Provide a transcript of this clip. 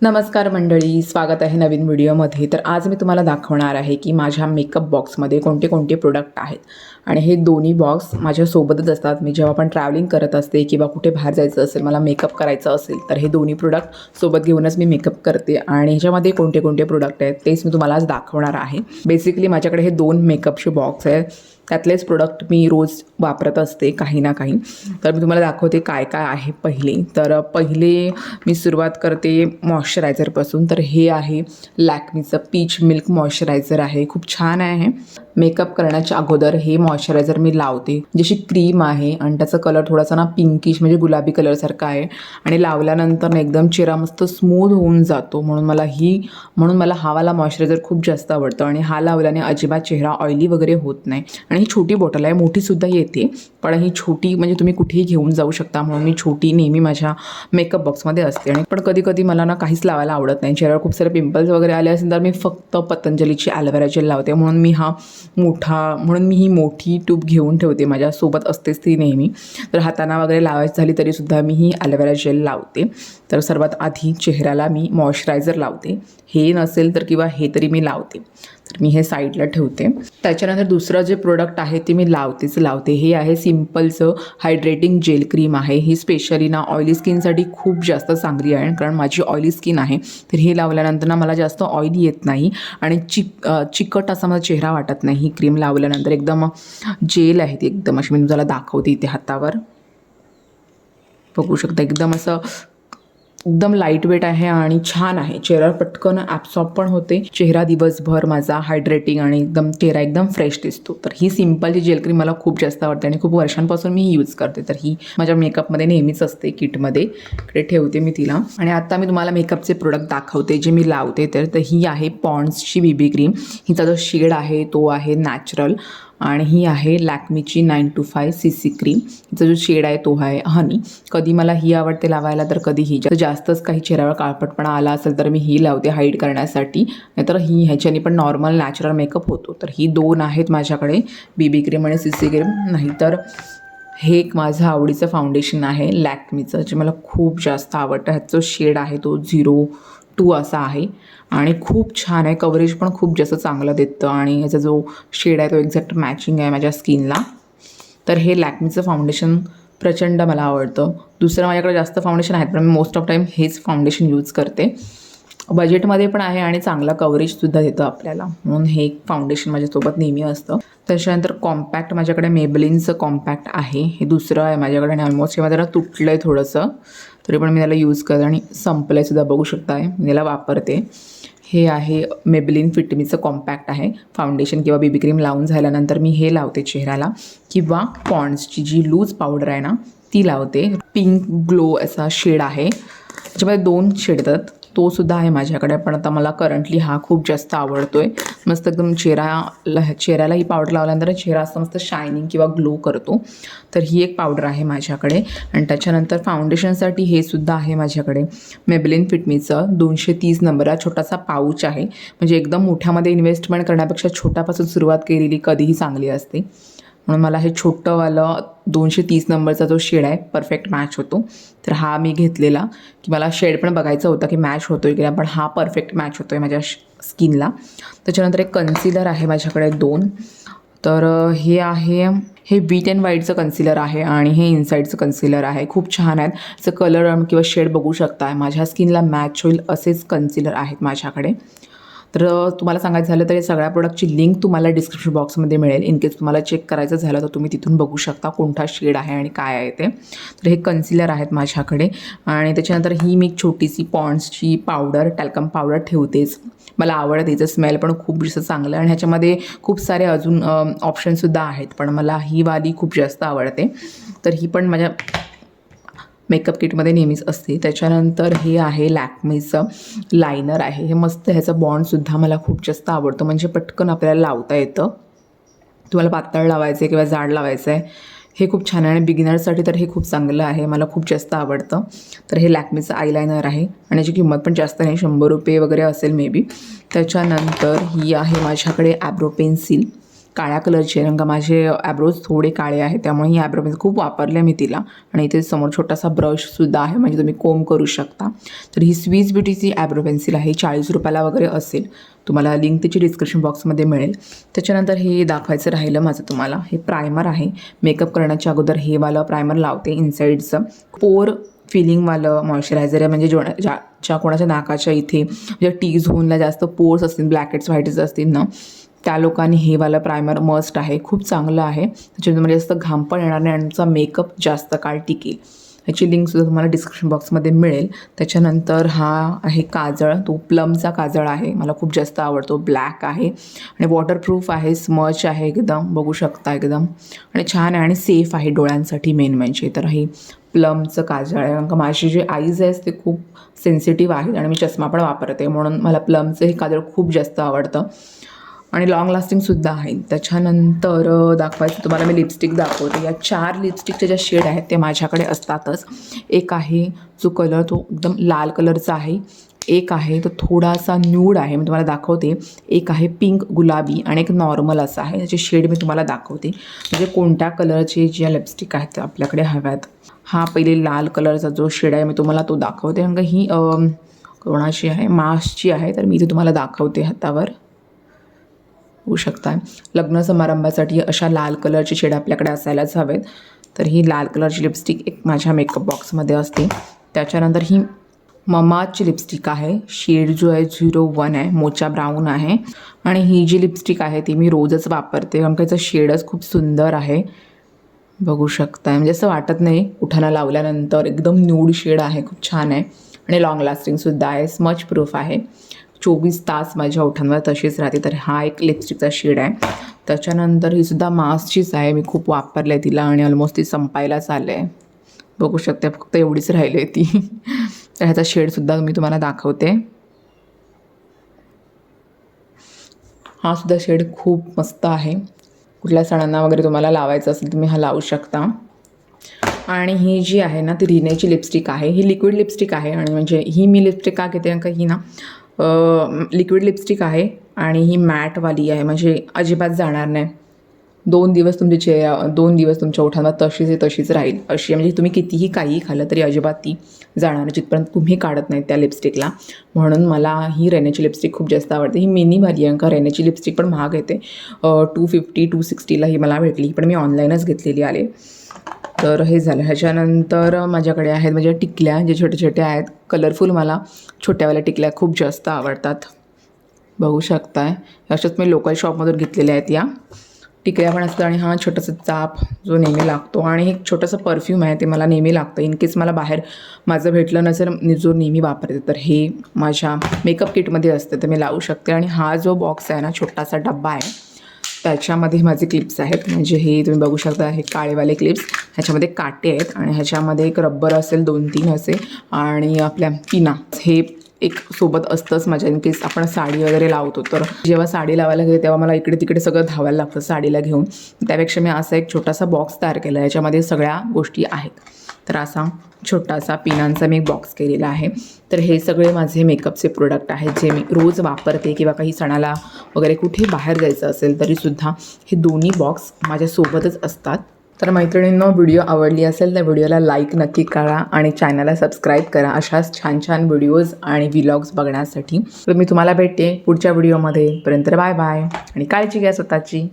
नमस्कार मंडळी, स्वागत आहे नवीन व्हिडिओमध्ये. तर आज मी तुम्हाला दाखवणार आहे की माझ्या मेकअप बॉक्समध्ये कोणते कोणते प्रोडक्ट आहेत. आणि हे दोन्ही बॉक्स माझ्यासोबतच असतात. मी जेव्हा पण ट्रॅव्हलिंग करत असते किंवा कुठे बाहेर जायचं असेल, मला मेकअप करायचं असेल, तर हे दोन्ही प्रोडक्ट सोबत घेऊनच मी मेकअप करते. आणि ह्याच्यामध्ये कोणते कोणते प्रोडक्ट आहेत तेच मी तुम्हाला आज दाखवणार आहे. बेसिकली माझ्याकडे हे 2 मेकअपचे बॉक्स आहेत. त्यातलेच प्रोडक्ट मी रोज वापरत असते काही ना काही. तर मी तुम्हाला दाखवते काय काय आहे. पहिले मी सुरुवात करते मॉइश्चरायझरपासून. तर हे आहे लॅक्मीचं पीच मिल्क मॉइश्चरायझर आहे. खूप छान आहे. मेकअप करण्याच्या अगोदर हे मॉइश्चरायझर मी लावते. जशी क्रीम आहे आणि त्याचा कलर थोडासा ना पिंकिश म्हणजे गुलाबी कलरसारखा आहे. आणि लावल्यानंतर ना एकदम चेहरा मस्त स्मूथ होऊन जातो. म्हणून मला हा वाला मॉइश्चरायझर खूप जास्त आवडतो. आणि हा लावल्याने अजिबात चेहरा ऑइली वगैरे होत नाही. आणि ही छोटी बॉटल आहे, मोठीसुद्धा येते, पण ही छोटी म्हणजे तुम्ही कुठेही घेऊन जाऊ शकता, म्हणून मी छोटी नेहमी माझ्या मेकअप बॉक्समध्ये असते. आणि पण कधी कधी मला ना काहीच लावायला आवडत नाही, चेहऱ्यावर खूप सारे पिंपल्स वगैरे आले असेल, तर मी फक्त पतंजलीची ॲलोवेरा जेल लावते. म्हणून मी ही मोठी ट्यूब घेऊन ठेवते, माझ्यासोबत असतेच ती नेहमी. तर हाताना वगैरे लावायची झाली तरीसुद्धा मी ही ॲलोवेरा जेल लावते. तर सर्वात आधी चेहऱ्याला मी मॉइश्चरायझर लावते. हे नसेल तर किंवा हे तरी मी लावते. तर मी हे साईडला ठेवते. त्याच्यानंतर दुसरं जे प्रोडक्ट आहे ते मी लावते. हे आहे सिम्पलचं हायड्रेटिंग जेल क्रीम आहे. ही स्पेशली ना ऑइली स्किनसाठी खूप जास्त चांगली आहे, कारण माझी ऑइली स्किन आहे. तर हे लावल्यानंतर ना मला जास्त ऑइल येत नाही आणि चिकट असा माझा चेहरा वाटत नाही. ही क्रीम लावल्यानंतर एकदम जेल आहे ती, एकदम अशी मी तुम्हाला दाखवते इथे हातावर बघू शकता. एकदम लाईट वेट आहे आणि छान आहे. चेहऱ्यावर पटकन ॲब्सॉर्ब पण होते. चेहरा दिवसभर माझा हायड्रेटिंग आणि चेहरा एकदम फ्रेश दिसतो. तर ही सिम्पलची जेल क्रीम मला खूप जास्त आवडते आणि खूप वर्षांपासून मी ही यूज करते. तर ही माझ्या मेकअपमध्ये नेहमीच असते, किटमध्ये इकडे ठेवते मी तिला. आणि आता मी तुम्हाला मेकअपचे प्रोडक्ट दाखवते जे मी लावते. तर ही आहे पॉन्ड्सची बीबी क्रीम. हिचा जो शेड आहे तो आहे नॅचरल. आणि ही आहे लॅक्मीची 925 CC क्रीम. हिचा जो शेड आहे तो आहे हनी. कधी मला ही आवडते लावायला, तर कधी ही. जास्तच काही चेहऱ्यावर काळपटपणा आला असेल तर मी ही लावते हाईड करण्यासाठी, नाहीतर ह्याच्याने पण नॉर्मल नॅचरल मेकअप होतो. तर ही 2 आहेत माझ्याकडे, बीबी क्रीम आणि CC क्रीम. नाहीतर हे एक माझं आवडीचं फाउंडेशन आहे लॅक्मीचं, जे मला खूप जास्त आवडतं. ह्याचा जो शेड आहे तो 02 असा आहे आणि खूप छान आहे. कव्हरेज पण खूप जास्त चांगलं देतं आणि ह्याचा जो शेड आहे तो एक्झॅक्ट मॅचिंग आहे माझ्या स्किनला. तर हे लॅक्मीचं फाउंडेशन प्रचंड मला आवडतं. दुसरं माझ्याकडे जास्त फाउंडेशन आहेत, पण मी मोस्ट ऑफ टाईम हेच फाउंडेशन यूज करते. बजेटमध्ये पण आहे आणि चांगला कव्हरेजसुद्धा देतं आपल्याला, म्हणून हे एक फाउंडेशन माझ्यासोबत नेहमी असतं. त्याच्यानंतर कॉम्पॅक्ट माझ्याकडे मेबलिनचं कॉम्पॅक्ट आहे. हे दुसरं आहे माझ्याकडे आणि ऑलमोस्ट हे माझ्याला तुटलं आहे थोडंसं, तरी पण मी त्याला यूज करते आणि संपलं आहे सुद्धा, बघू शकताय. मी त्याला वापरते. हे आहे मेबलिन फिटमीचं कॉम्पॅक्ट आहे. फाउंडेशन किंवा बीबी क्रीम लावून झाल्यानंतर मी हे लावते चेहऱ्याला, किंवा पॉन्ड्सची जी लूज पावडर आहे ना ती लावते. पिंक ग्लो असा शेड आहे, त्याच्यामध्ये 2 शेड येतात. तो सुद्धा आहे माझ्याकडे, पण आता मला करंटली हा खूप जास्त आवडतो आहे. मस्त एकदम चेहऱ्याला ही पावडर लावल्यानंतर चेहरा असं मस्त शायनिंग किंवा ग्लो करतो. तर ही एक पावडर आहे माझ्याकडे. आणि त्याच्यानंतर फाउंडेशनसाठी हे सुद्धा आहे माझ्याकडे, मेबलिन फिटमीचं 230 नंबर. हा छोटासा पाऊच आहे, म्हणजे एकदम मोठ्यामध्ये इन्व्हेस्टमेंट करण्यापेक्षा छोट्यापासून सुरुवात केलेली कधीही चांगली असते. म्हणून मला हे छोटंवालं 230 नंबरचा जो शेड आहे परफेक्ट मॅच होतो. तर हा मी घेतलेला, की मला शेड पण बघायचं होतं की मॅच होतो आहे की नाही, पण हा परफेक्ट मॅच होतो आहे माझ्या स्किनला. त्याच्यानंतर एक कन्सिलर आहे माझ्याकडे 2. तर हे वीट अँड व्हाईटचं कन्सिलर आहे आणि हे इनसाईडचं कन्सिलर आहे. खूप छान आहेत. त्याचं कलर किंवा शेड बघू शकता, माझ्या स्किनला मॅच होईल असेच कन्सिलर आहेत माझ्याकडे. तर तुम्हाला सांगायचं झालं तर या सगळ्या प्रोडक्टची लिंक तुम्हाला डिस्क्रिप्शन बॉक्समध्ये मिळेल. इन केस तुम्हाला चेक करायचं झालं तर तुम्ही तिथून बघू शकता कोणता शेड आहे आणि काय आहे ते. तर हे कन्सिलर आहेत माझ्याकडे. आणि त्याच्यानंतर ही मी छोटीशी पॉन्ड्सची पावडर, टॅल्कम पावडर ठेवतेच. मला आवडते, तिचं स्मेल पण खूप जास्त चांगलं आहे आणि ह्याच्यामध्ये खूप सारे अजून ऑप्शनसुद्धा आहेत, पण मला ही वाली खूप जास्त आवडते. तर ही पण माझ्या मेकअप किटमध्ये नेहमीच असते. त्याच्यानंतर हे आहे लॅक्मीचं लायनर आहे. हे मस्त, ह्याचा बॉन्डसुद्धा मला खूप जास्त आवडतो, म्हणजे पटकन आपल्याला लावता येतं. तुम्हाला पातळ लावायचं आहे किंवा जाड लावायचं आहे, हे खूप छान आहे. आणि बिगिनर्ससाठी तर हे खूप चांगलं आहे, मला खूप जास्त आवडतं. तर हे लॅक्मीचं आयलायनर आहे आणि याची किंमत पण जास्त नाही, 100 रुपये वगैरे असेल मे बी. त्याच्यानंतर ही आहे माझ्याकडे ॲब्रो पेन्सिल. काळ्या कलरची आहे, कारण का माझे ॲब्रोज थोडे काळे आहेत, त्यामुळे ही ॲब्रो पेन्सिल खूप वापरले मी तिला. आणि इथे समोर छोटासा ब्रशसुद्धा आहे, म्हणजे तुम्ही कोम करू शकता. तर ही स्विस ब्युटीची ॲब्रो पेन्सिल आहे, 40 रुपयाला वगैरे असेल. तुम्हाला लिंक त्याची डिस्क्रिप्शन बॉक्समध्ये मिळेल. त्याच्यानंतर हे दाखवायचं राहिलं माझं तुम्हाला, हे प्रायमर आहे. मेकअप करण्याच्या अगोदर हे वालं प्रायमर लावते इनसाईडचं. पोर फिलिंगवालं मॉइश्चरायझर आहे, म्हणजे ज्या कोणाच्या नाकाच्या इथे म्हणजे टी झोनला जास्त पोर्स असतील, ब्लॅकेट्स व्हाईट्स असतील ना, त्या लोकांनी हे वाला प्रायमर मस्ट आहे. खूप चांगलं आहे, त्याच्यामध्ये जास्त घाम पण येणार नाही आणि तुमचा मेकअप जास्त काळ टिकेल. ह्याची लिंकसुद्धा तुम्हाला डिस्क्रिप्शन बॉक्समध्ये मिळेल. त्याच्यानंतर हा आहे काजळ, तो प्लमचा काजळ आहे, मला खूप जास्त आवडतो. ब्लॅक आहे आणि वॉटरप्रूफ आहे, स्मच आहे, एकदम बघू शकता एकदम, आणि छान आहे आणि सेफ आहे डोळ्यांसाठी मेन म्हणजे. तर हे प्लमचं काजळ आहे, कारण का माझे जे आईज आहेत ते खूप सेन्सिटिव्ह आहेत आणि मी चष्मा पण वापरते, म्हणून मला प्लमचं हे काजळ खूप जास्त आवडतं आणि लाँग लास्टिंगसुद्धा आहे. त्याच्यानंतर दाखवायचं तुम्हाला मी लिपस्टिक दाखवते. या 4 लिपस्टिकच्या ज्या शेड आहेत ते माझ्याकडे असतातच. एक आहे जो कलर तो एकदम लाल कलरचा आहे, एक आहे तो थोडासा न्यूड आहे, मी तुम्हाला दाखवते. एक आहे पिंक गुलाबी आणि एक नॉर्मल असा आहे. त्याचे शेड मी तुम्हाला दाखवते, म्हणजे कोणत्या कलरचे ज्या लिपस्टिक आहेत त्या आपल्याकडे हव्यात. हा पहिले लाल कलरचा जो शेड आहे मी तुम्हाला तो दाखवते, कारण का ही कोणाची आहे, मास्कची आहे. तर मी इथे तुम्हाला दाखवते हातावर, होऊ शकता. लग्न समारंभासाठी अशा लाल कलरचे शेड आपल्याकडे असायलाच हवेत. तर ही लाल कलरची लिपस्टिक एक माझ्या मेकअप बॉक्समध्ये असते. त्याच्यानंतर ही ममाची लिपस्टिक आहे, शेड जो आहे 01 आहे, मोचा ब्राऊन आहे. आणि ही जी लिपस्टिक आहे ती मी रोजच वापरते, कारण का याचं शेडच खूप सुंदर आहे, बघू शकता. म्हणजे असं वाटत नाही उठाणा लावल्यानंतर, एकदम न्यूड शेड आहे, खूप छान आहे आणि लाँग लास्टिंगसुद्धा आहे, स्मच प्रूफ आहे, 24 तास माझ्या ओठांवर तशीच राहते. तर हा एक लिपस्टिकचा शेड आहे. त्याच्यानंतर ही सुद्धा मास्कचीच आहे, मी खूप वापरले आहे तिला आणि ऑलमोस्ट ती संपायलाच आलं आहे, बघू शकते, फक्त एवढीच राहिली आहे ती. तर ह्याचा शेडसुद्धा मी तुम्हाला दाखवते. हा सुद्धा शेड खूप मस्त आहे, कुठल्या सणांना वगैरे तुम्हाला लावायचं असेल तुम्ही हा लावू शकता. आणि ही जी आहे ना ती रिनेची लिपस्टिक आहे, ही लिक्विड लिपस्टिक आहे. आणि म्हणजे ही मी लिपस्टिक का घेते, कारण का ही ना लिक्विड लिपस्टिक आहे आणि ही मॅटवाली आहे, म्हणजे अजिबात जाणार नाही. 2 दिवस तुमचे 2 दिवस तुमच्या ओठांवर तशीच राहील अशी, म्हणजे तुम्ही कितीही काहीही खाल्लं तरी अजिबात ती जाणार नाही जिथपर्यंत तुम्ही काढत नाही त्या लिपस्टिकला. म्हणून मला ही रेनेची लिपस्टिक खूप जास्त आवडते. ही मिनीवाली आहे, का रेनेची लिपस्टिक पण महाग येते, 250-260ला ही मला भेटली, पण मी ऑनलाईनच घेतलेली आले. तर हे झालं. ह्याच्यानंतर माझ्याकडे आहेत म्हणजे टिकल्या, जे छोटे छोटे आहेत कलरफुल, मला छोट्यावाल्या टिकल्या खूप जास्त आवडतात, बघू शकताय. अशाच मी लोकल शॉपमधून घेतलेल्या आहेत या टिकल्या पण असतात. आणि हा छोटासा चाप जो नेहमी लागतो, आणि एक छोटंसं परफ्यूम आहे ते मला नेहमी लागतं, इन केस मला बाहेर माझं भेटलं नसेल जो नेहमी वापरते, तर हे माझ्या मेकअप किटमध्ये असते, तर मी लावू शकते. आणि हा जो बॉक्स आहे ना, छोटासा डब्बा आहे, त्याच्यामध्ये माझे क्लिप्स आहेत, म्हणजे हे तुम्ही बघू शकता, हे काळेवाले क्लिप्स, ह्याच्यामध्ये काटे आहेत आणि ह्याच्यामध्ये एक रब्बर असेल 2-3 असे, आणि आपल्या पिना हे एक सोबत असतंच माझ्या, इन केस आपण साडी वगैरे लावतो, तर जेव्हा साडी लावायला घेते तेव्हा मला इकडे तिकडे सगळं धावायला लागतं साडीला घेऊन, त्यापेक्षा मी असा एक छोटासा बॉक्स तयार केला आहे, याच्यामध्ये सगळ्या गोष्टी आहेत. तर असा छोटासा पिनांचा मी बॉक्स केलेला आहे. तर हे सगळे माझे मेकअपचे प्रोडक्ट आहेत जे मी रोज वापरते, किंवा काही सणाला वगैरे कुठे बाहेर जायचं असेल तरीसुद्धा हे दोन्ही बॉक्स माझ्यासोबतच असतात. तर मैत्रिणींनो, व्हिडिओ आवडली असेल तर व्हिडिओला लाईक नक्की करा आणि चॅनलला सबस्क्राईब करा अशाच छान छान व्हिडिओज आणि व्लॉग्स बघण्यासाठी. तर मी तुम्हाला भेटते पुढच्या व्हिडिओमध्ये. पर्यंत बाय बाय आणि काळजी घ्या स्वतःची.